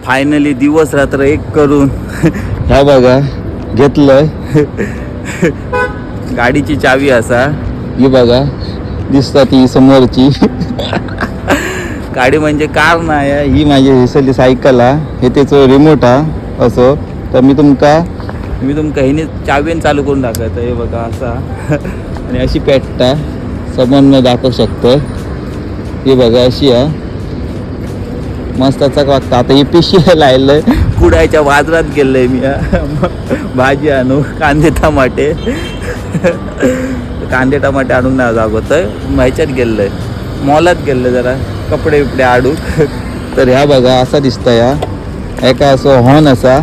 Finally दिवस रात्र एक करून ह्या बघा घेतलंय गाडीची चावी असा ही बघा दिसता ती समोरची गाडी म्हणजे कार नाही ही माझी हिसली सायकल हा हे त्याचं रिमोट हा असो तर मी तुमका हिने चावीन चालू करून दाखवतो हे बघा असा आणि अशी पेटता समोर दाखवू शकतो हे बघा अशी हा मस्तचा वागता आता ही पिशी लायलंय कुडायच्या बाजारात गेलोय मी भाजी आणू कांदे टमाटे आणून नाही दाखवतोय ह्याच्यात गेलोय मॉलात गेलोय जरा कपडे बिपडे आडू तर ह्या बघा असा दिसता या एका असं हॉर्न असा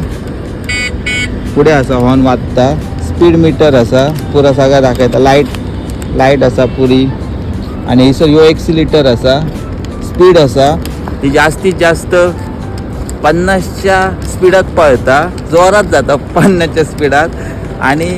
पुढे असा हॉर्न वाजता स्पीड मीटर असा पुरा सगळा दाखवता लाईट असा पुरी आणि हिसर यो एक्सिलेटर असा स्पीड असा ती जास्तीत जास्त 50च्या स्पीडात पळता जोरात जाता 50च्या स्पीडात आणि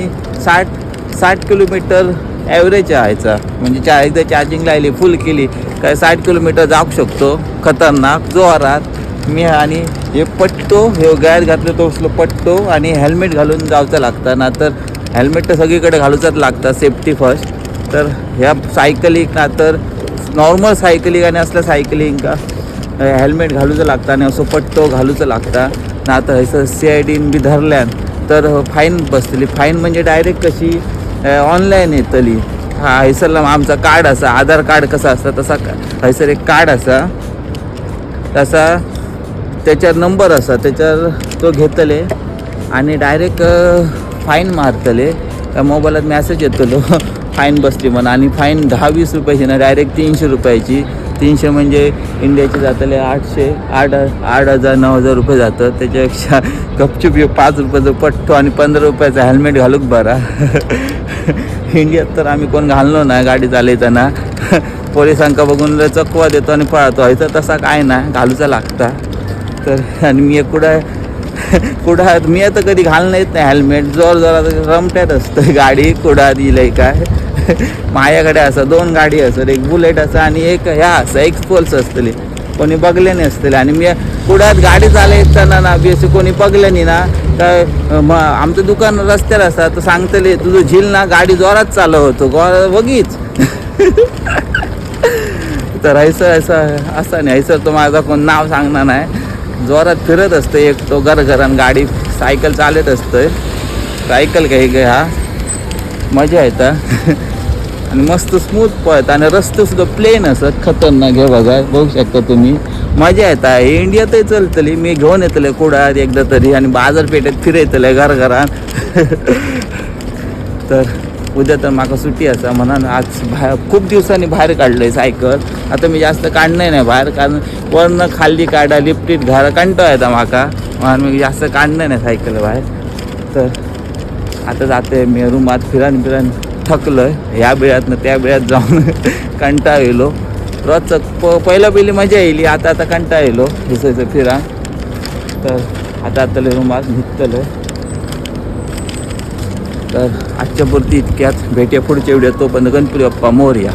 60 किलोमीटर ॲव्हरेज यायचा म्हणजे एकदा चार्जिंग लावली फुल केली काय 60 किलोमीटर जाऊ शकतो खतरनाक जोरात मी आणि हे पट्टो हे गायत घातलं तो पट्टो आणि हेल्मेट घालून जायचं लागतं ना तर हेल्मेट तर सगळीकडे घालूचंच लागतं सेफ्टी फर्स्ट तर ह्या सायकलिंग ना तर नॉर्मल सायकलिंग आणि असलं सायकलिंग का हेल्मेट घालूचं लागतं आणि असं पट्टो घालूचं लागतं ना तर असं CIDन बी धरल्यान तर फाईन बसतली फाईन म्हणजे डायरेक्ट कशी ऑनलाईन येतली हा हैसरला आमचा कार्ड असा आधार कार्ड कसा असतं तसा हैसर एक कार्ड असा तसा त्याच्यावर नंबर असा त्याच्यावर तो घेतले आणि डायरेक्ट फाईन मारतले त्या मोबाईलात मेसेज येतलो फाईन बसली म्हणा आणि फाईन 10-20 रुपयाची ना डायरेक्ट 300 रुपयाची 300 म्हणजे इंडियाचे जातले 8,000-9,000 रुपये जातं त्याच्यापेक्षा गपचूप 5 रुपयाचं पट्टो आणि 15 रुपयाचा हेल्मेट घालूक बरा इंडियात तर आम्ही कोण घाललो नाही गाडी चालवताना पोलिसांका बघून चकवा देतो आणि पळतो इथं तसा काय नाही घालूचा लागता तर आणि मी कुडात मी आता कधी घालणं येत नाही हेल्मेट जोरात रमट्यात असतं गाडी कुडात येईल काय माझ्याकडे असं 2 गाडी असत एक बुलेट असा आणि एक ह्या असं एक्सपोल्स असतली कोणी बघले नाही असतले आणि मी कुडात गाडी चालवताना ना अशी कोणी बघलं नाही ना तर आमचं दुकान रस्त्यावर असतात तर सांगतले तुझं झील ना गाडी जोरात चालवतो बघीच तर असं नाही तो माझा कोण नाव सांगणार नाही जोरात फिरत असतं एक तो घरघरान गाडी सायकल चालत असतंय सायकल काही हा मजा येतं आणि मस्त स्मूथ पळत आणि रस्ते सुद्धा प्लेन असत खतरनाक हे बघा बघू शकता तुम्ही मजा येता इंडियातही चलतली मी घेऊन येतले कुडात एकदा तरी आणि बाजारपेठेत फिरयतले घरघरात तर उद्या तर माका सुट्टी असा म्हणून आज खूप दिवसांनी बाहेर काढलंय सायकल आता मी जास्त काढणं नाही बाहेर कारण वरनं खाली काढा लिफ्टीत घरा कंटाळा येता माका म्हणून मी जास्त काढणं नाही सायकल बाहेर तर आता जाते मी रूमात फिरान थकलोय ह्या बिळातनं त्या बिळात जाऊन कंटाळा येलो रोजचं पहिली मजा येईल आता कंटाळा येलो हिसायचं फिरा तर आता रूमात निघतलोय तर आजच्या पुरती इतक्यात भेटूया पुढच्या व्हिडिओ तोपर्यंत गणपती बाप्पा मोरया.